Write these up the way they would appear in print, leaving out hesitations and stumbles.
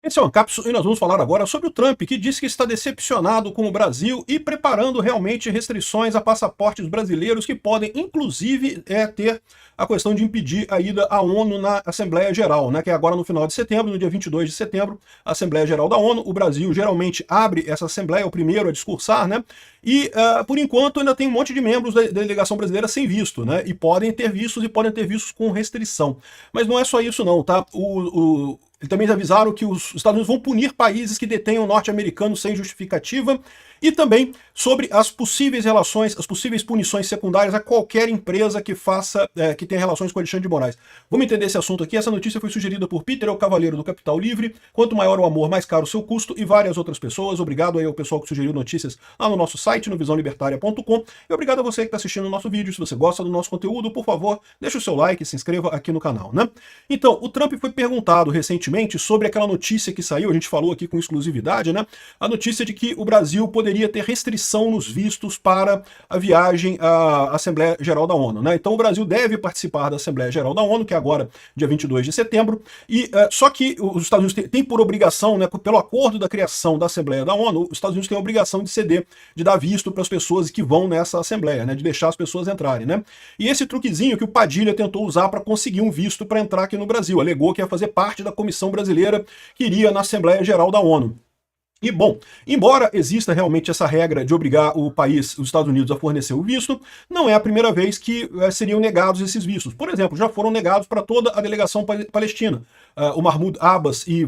Esse é o Ancapsu e nós vamos falar agora sobre o Trump, que disse que está decepcionado com o Brasil e preparando realmente restrições a passaportes brasileiros que podem, inclusive, ter a questão de impedir a ida à ONU na Assembleia Geral, né, que é agora no final de setembro, no dia 22 de setembro, a Assembleia Geral da ONU. O Brasil geralmente abre essa Assembleia, é o primeiro a discursar, né, e por enquanto ainda tem um monte de membros da delegação brasileira sem visto, né, e podem ter vistos com restrição. Mas não é só isso não, tá? Eles também avisaram que os Estados Unidos vão punir países que detenham norte-americanos sem justificativa e também sobre as possíveis relações, as possíveis punições secundárias a qualquer empresa que que tenha relações com Alexandre de Moraes. Vamos entender esse assunto aqui. Essa notícia foi sugerida por Peter, o Cavaleiro do Capital Livre. Quanto maior o amor, mais caro o seu custo, e várias outras pessoas. Obrigado aí ao pessoal que sugeriu notícias lá no nosso site, no visãolibertaria.com. E obrigado a você que está assistindo o nosso vídeo. Se você gosta do nosso conteúdo, por favor, deixa o seu like e se inscreva aqui no canal, né? Então, o Trump foi perguntado recentemente sobre aquela notícia que saiu, a gente falou aqui com exclusividade, né? A notícia de que o Brasil poderia ter restrição nos vistos para a viagem à Assembleia Geral da ONU, né? Então o Brasil deve participar da Assembleia Geral da ONU, que é agora dia 22 de setembro, e só que os Estados Unidos têm por obrigação, né, pelo acordo da criação da Assembleia da ONU, os Estados Unidos têm a obrigação de ceder, de dar visto para as pessoas que vão nessa Assembleia, né, de deixar as pessoas entrarem, né? E esse truquezinho que o Padilha tentou usar para conseguir um visto para entrar aqui no Brasil, alegou que ia fazer parte da comissão brasileira que iria na Assembleia Geral da ONU. E, bom, embora exista realmente essa regra de obrigar o país, os Estados Unidos, a fornecer o visto, não é a primeira vez que seriam negados esses vistos. Por exemplo, já foram negados para toda a delegação palestina. O Mahmoud Abbas e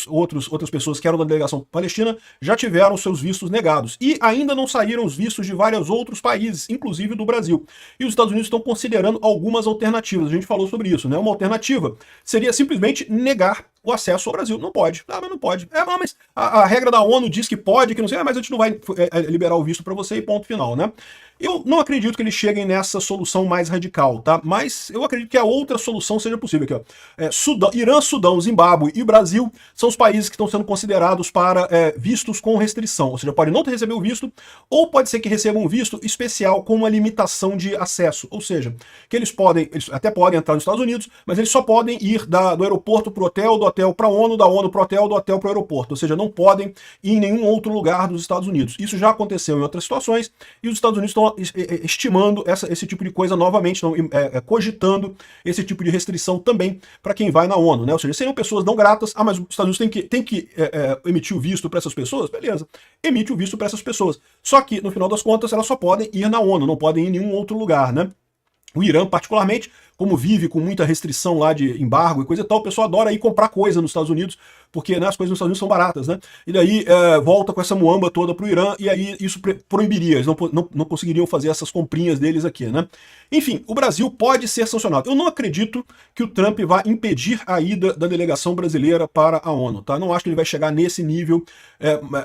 outras pessoas que eram da delegação palestina já tiveram seus vistos negados. E ainda não saíram os vistos de vários outros países, inclusive do Brasil. E os Estados Unidos estão considerando algumas alternativas. A gente falou sobre isso, né? Uma alternativa seria simplesmente negar o acesso ao Brasil. Não pode. Ah, mas não pode. Mas a regra da ONU diz que pode, que não sei, mas a gente não vai liberar o visto para você e ponto final, né? Eu não acredito que eles cheguem nessa solução mais radical, tá? Mas eu acredito que a outra solução seja possível aqui, ó. Irã, Sudão, Zimbábue e Brasil são os países que estão sendo considerados para vistos com restrição. Ou seja, pode não ter recebido o visto, ou pode ser que recebam um visto especial com uma limitação de acesso. Ou seja, que eles até podem entrar nos Estados Unidos, mas eles só podem ir do aeroporto para o hotel, do hotel para a ONU, da ONU para o hotel, do hotel para o aeroporto. Ou seja, não podem ir em nenhum outro lugar dos Estados Unidos. Isso já aconteceu em outras situações e os Estados Unidos estão estimando esse tipo de coisa novamente, estão cogitando esse tipo de restrição também para quem vai na ONU, né? Ou seja, seriam pessoas não gratas, mas os Estados Unidos tem que emitir o visto para essas pessoas, beleza, emite o visto para essas pessoas. Só que, no final das contas, elas só podem ir na ONU, não podem ir em nenhum outro lugar, né? O Irã, particularmente, como vive com muita restrição lá de embargo e coisa e tal, o pessoal adora ir comprar coisa nos Estados Unidos, porque, né, as coisas nos Estados Unidos são baratas, né? E daí volta com essa muamba toda pro Irã, e aí isso proibiria, eles não conseguiriam fazer essas comprinhas deles aqui, né? Enfim, o Brasil pode ser sancionado. Eu não acredito que o Trump vá impedir a ida da delegação brasileira para a ONU, tá? Não acho que ele vai chegar nesse nível,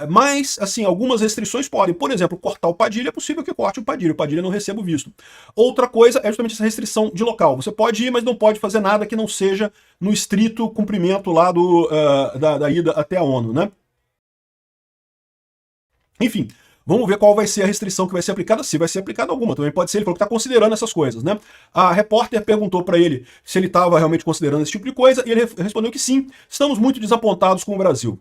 mas, assim, algumas restrições podem. Por exemplo, cortar o Padilha, é possível que corte o Padilha não receba o visto. Outra coisa é justamente essa restrição de local. Você pode ir, mas não pode fazer nada que não seja no estrito cumprimento lá da ida até a ONU, né? Enfim, vamos ver qual vai ser a restrição que vai ser aplicada, se vai ser aplicada alguma. Também pode ser, ele falou que está considerando essas coisas, né? A repórter perguntou para ele se ele estava realmente considerando esse tipo de coisa, e ele respondeu que sim, estamos muito desapontados com o Brasil.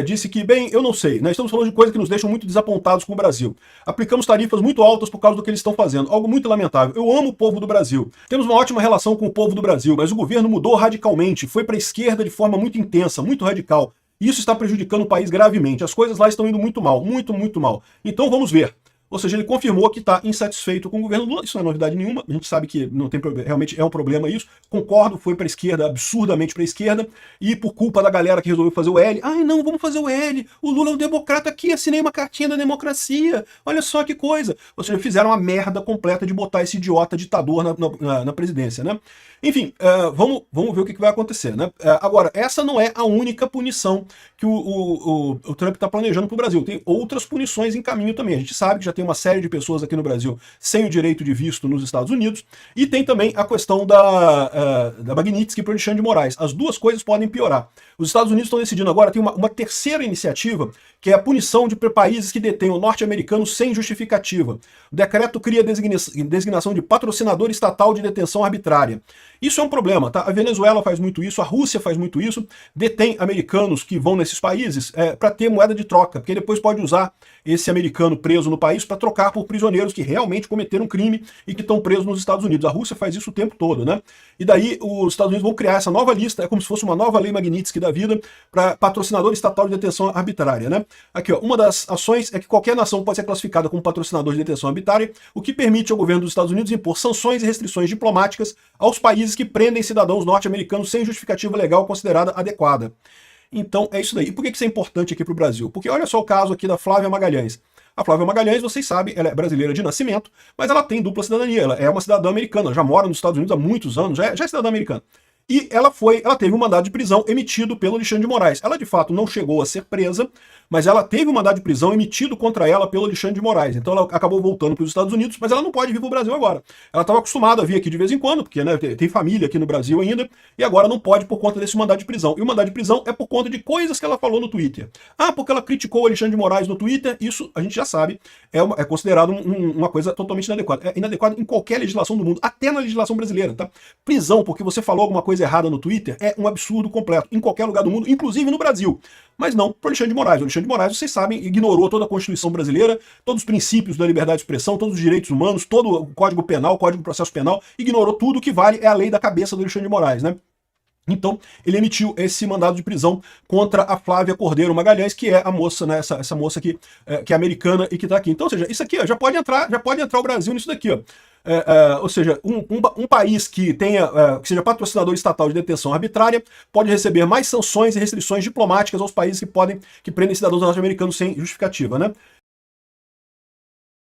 Disse que, bem, eu não sei, né? Estamos falando de coisas que nos deixam muito desapontados com o Brasil. Aplicamos tarifas muito altas por causa do que eles estão fazendo, algo muito lamentável. Eu amo o povo do Brasil. Temos uma ótima relação com o povo do Brasil, mas o governo mudou radicalmente, foi para a esquerda de forma muito intensa, muito radical. Isso está prejudicando o país gravemente. As coisas lá estão indo muito mal, muito, muito mal. Então vamos ver. Ou seja, ele confirmou que está insatisfeito com o governo Lula. Isso não é novidade nenhuma. A gente sabe que não tem problema, realmente é um problema isso. Concordo, foi para a esquerda, absurdamente para a esquerda. E por culpa da galera que resolveu fazer o L. Ai, não, vamos fazer o L. O Lula é um democrata aqui, assinei uma cartinha da democracia. Olha só que coisa. Ou seja, fizeram uma merda completa de botar esse idiota ditador na presidência, né? Enfim, vamos ver o que vai acontecer, né? Agora, essa não é a única punição que o Trump está planejando para o Brasil. Tem outras punições em caminho também. A gente sabe que já tem uma série de pessoas aqui no Brasil sem o direito de visto nos Estados Unidos, e tem também a questão da Magnitsky para o Alexandre de Moraes. As duas coisas podem piorar. Os Estados Unidos estão decidindo agora, tem uma terceira iniciativa, que é a punição de países que detenham norte-americanos sem justificativa. O decreto cria designação de patrocinador estatal de detenção arbitrária. Isso é um problema, tá? A Venezuela faz muito isso, a Rússia faz muito isso, detém americanos que vão esses países para ter moeda de troca, porque depois pode usar esse americano preso no país para trocar por prisioneiros que realmente cometeram crime e que estão presos nos Estados Unidos. A Rússia faz isso o tempo todo, né? E daí os Estados Unidos vão criar essa nova lista, é como se fosse uma nova lei Magnitsky da vida, para patrocinador estatal de detenção arbitrária, né? Aqui, ó, uma das ações é que qualquer nação pode ser classificada como patrocinador de detenção arbitrária, o que permite ao governo dos Estados Unidos impor sanções e restrições diplomáticas aos países que prendem cidadãos norte-americanos sem justificativa legal considerada adequada. Então é isso daí. E por que isso é importante aqui para o Brasil? Porque olha só o caso aqui da Flávia Magalhães. A Flávia Magalhães, vocês sabem, ela é brasileira de nascimento, mas ela tem dupla cidadania. Ela é uma cidadã americana, ela já mora nos Estados Unidos há muitos anos, já é cidadã americana. E ela teve um mandado de prisão emitido pelo Alexandre de Moraes. Ela, de fato, não chegou a ser presa, mas ela teve um mandado de prisão emitido contra ela pelo Alexandre de Moraes. Então ela acabou voltando para os Estados Unidos, mas ela não pode vir para o Brasil agora. Ela estava acostumada a vir aqui de vez em quando, porque né, tem família aqui no Brasil ainda, e agora não pode por conta desse mandado de prisão. E o mandado de prisão é por conta de coisas que ela falou no Twitter. Ah, porque ela criticou o Alexandre de Moraes no Twitter, isso a gente já sabe, é considerado uma coisa totalmente inadequada. É inadequado em qualquer legislação do mundo, até na legislação brasileira, tá? Prisão porque você falou alguma coisa errada no Twitter é um absurdo completo, em qualquer lugar do mundo, inclusive no Brasil. Mas não para o Alexandre de Moraes. O Alexandre de Moraes, vocês sabem, ignorou toda a Constituição brasileira, todos os princípios da liberdade de expressão, todos os direitos humanos, todo o Código Penal, o Código de Processo Penal, ignorou tudo. O que vale é a lei da cabeça do Alexandre de Moraes, né? Então, ele emitiu esse mandado de prisão contra a Flávia Cordeiro Magalhães, que é a moça, né, essa moça aqui, que é americana e que está aqui. Então, ou seja, isso aqui ó, já pode entrar o Brasil nisso daqui, ó. Ou seja, um país que que seja patrocinador estatal de detenção arbitrária pode receber mais sanções e restrições diplomáticas aos países que prendem cidadãos norte-americanos sem justificativa, né?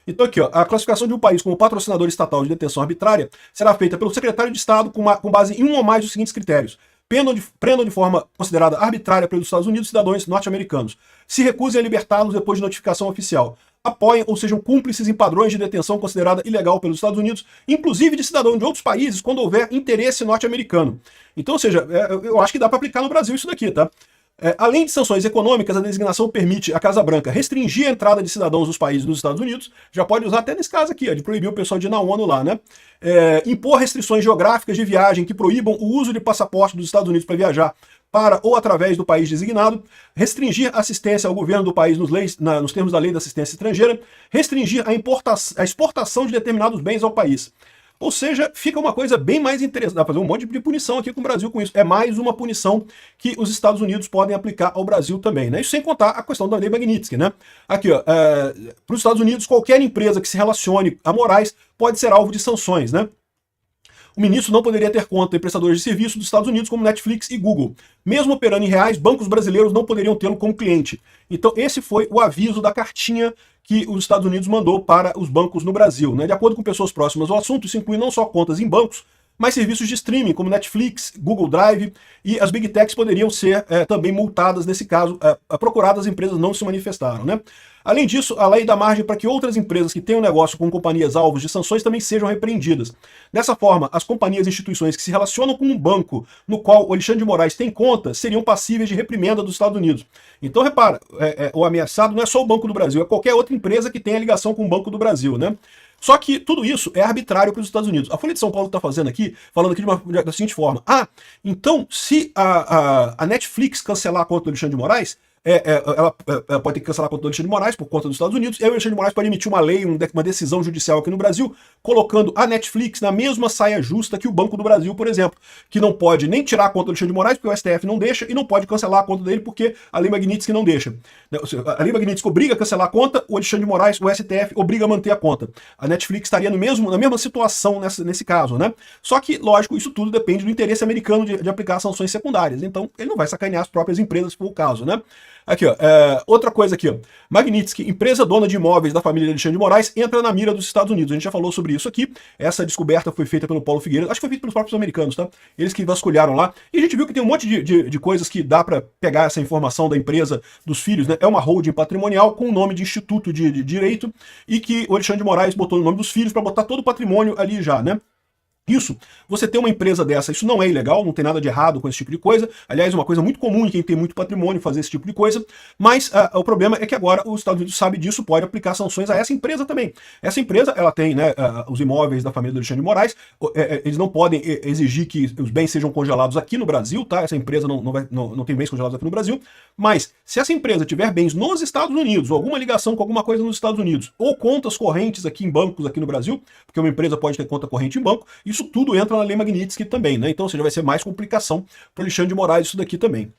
Então aqui, ó, a classificação de um país como patrocinador estatal de detenção arbitrária será feita pelo secretário de Estado com base em um ou mais dos seguintes critérios. Prendam de forma considerada arbitrária pelos Estados Unidos cidadãos norte-americanos. Se recusem a libertá-los depois de notificação oficial. Apoiem ou sejam cúmplices em padrões de detenção considerada ilegal pelos Estados Unidos, inclusive de cidadão de outros países, quando houver interesse norte-americano. Então, ou seja, eu acho que dá para aplicar no Brasil isso daqui, tá? Além de sanções econômicas, a designação permite à Casa Branca restringir a entrada de cidadãos dos países dos Estados Unidos, já pode usar até nesse caso aqui, ó, de proibir o pessoal de ir na ONU lá, né? Impor restrições geográficas de viagem que proíbam o uso de passaporte dos Estados Unidos para viajar para ou através do país designado, restringir assistência ao governo do país nos termos da Lei da Assistência Estrangeira, restringir a exportação de determinados bens ao país. Ou seja, fica uma coisa bem mais interessante. Dá para fazer um monte de punição aqui com o Brasil com isso. É mais uma punição que os Estados Unidos podem aplicar ao Brasil também, né? Isso sem contar a questão da lei Magnitsky, né? Aqui, ó, para os Estados Unidos, qualquer empresa que se relacione a Moraes pode ser alvo de sanções, né? O ministro não poderia ter conta em prestadores de serviço dos Estados Unidos como Netflix e Google. Mesmo operando em reais, bancos brasileiros não poderiam tê-lo como cliente. Então esse foi o aviso da cartinha que os Estados Unidos mandou para os bancos no Brasil, né? De acordo com pessoas próximas ao assunto, isso inclui não só contas em bancos, mas serviços de streaming como Netflix, Google Drive, e as Big Techs poderiam ser também multadas nesse caso. Procuradas, as empresas não se manifestaram, né? Além disso, a lei dá margem para que outras empresas que tenham negócio com companhias alvos de sanções também sejam repreendidas. Dessa forma, as companhias e instituições que se relacionam com um banco no qual o Alexandre de Moraes tem conta seriam passíveis de reprimenda dos Estados Unidos. Então, repara, o ameaçado não é só o Banco do Brasil, é qualquer outra empresa que tenha ligação com o Banco do Brasil, né? Só que tudo isso é arbitrário para os Estados Unidos. A Folha de São Paulo está falando aqui da seguinte forma. Então se a Netflix cancelar a conta do Alexandre de Moraes, ela pode ter que cancelar a conta do Alexandre de Moraes por conta dos Estados Unidos, e aí o Alexandre de Moraes pode emitir uma lei, uma decisão judicial aqui no Brasil, colocando a Netflix na mesma saia justa que o Banco do Brasil, por exemplo, que não pode nem tirar a conta do Alexandre de Moraes, porque o STF não deixa, e não pode cancelar a conta dele, porque a lei Magnitsky não deixa. A lei Magnitsky obriga a cancelar a conta, o Alexandre de Moraes, o STF, obriga a manter a conta. A Netflix estaria na mesma situação nesse caso, né? Só que, lógico, isso tudo depende do interesse americano de aplicar sanções secundárias. Então, ele não vai sacanear as próprias empresas, se for o caso, né? Aqui, ó, outra coisa aqui, ó. Magnitsky, empresa dona de imóveis da família de Alexandre de Moraes, entra na mira dos Estados Unidos. A gente já falou sobre isso aqui. Essa descoberta foi feita pelo Paulo Figueiredo, acho que foi feita pelos próprios americanos, tá? Eles que vasculharam lá. E a gente viu que tem um monte de coisas que dá para pegar essa informação da empresa dos filhos, né? É uma holding patrimonial com o nome de Instituto de Direito, e que o Alexandre de Moraes botou no nome dos filhos para botar todo o patrimônio ali já, né? Isso, você ter uma empresa dessa, isso não é ilegal, não tem nada de errado com esse tipo de coisa. Aliás, é uma coisa muito comum em quem tem muito patrimônio fazer esse tipo de coisa. Mas o problema é que agora os Estados Unidos sabe disso, pode aplicar sanções a essa empresa também. Essa empresa, ela tem, né, os imóveis da família do Alexandre de Moraes, eles não podem exigir que os bens sejam congelados aqui no Brasil, tá? Essa empresa não tem bens congelados aqui no Brasil. Mas se essa empresa tiver bens nos Estados Unidos, ou alguma ligação com alguma coisa nos Estados Unidos, ou contas correntes aqui em bancos aqui no Brasil, porque uma empresa pode ter conta corrente em banco, isso tudo entra na lei Magnitsky também, né? Então, ou seja, vai ser mais complicação para o Alexandre de Moraes isso daqui também.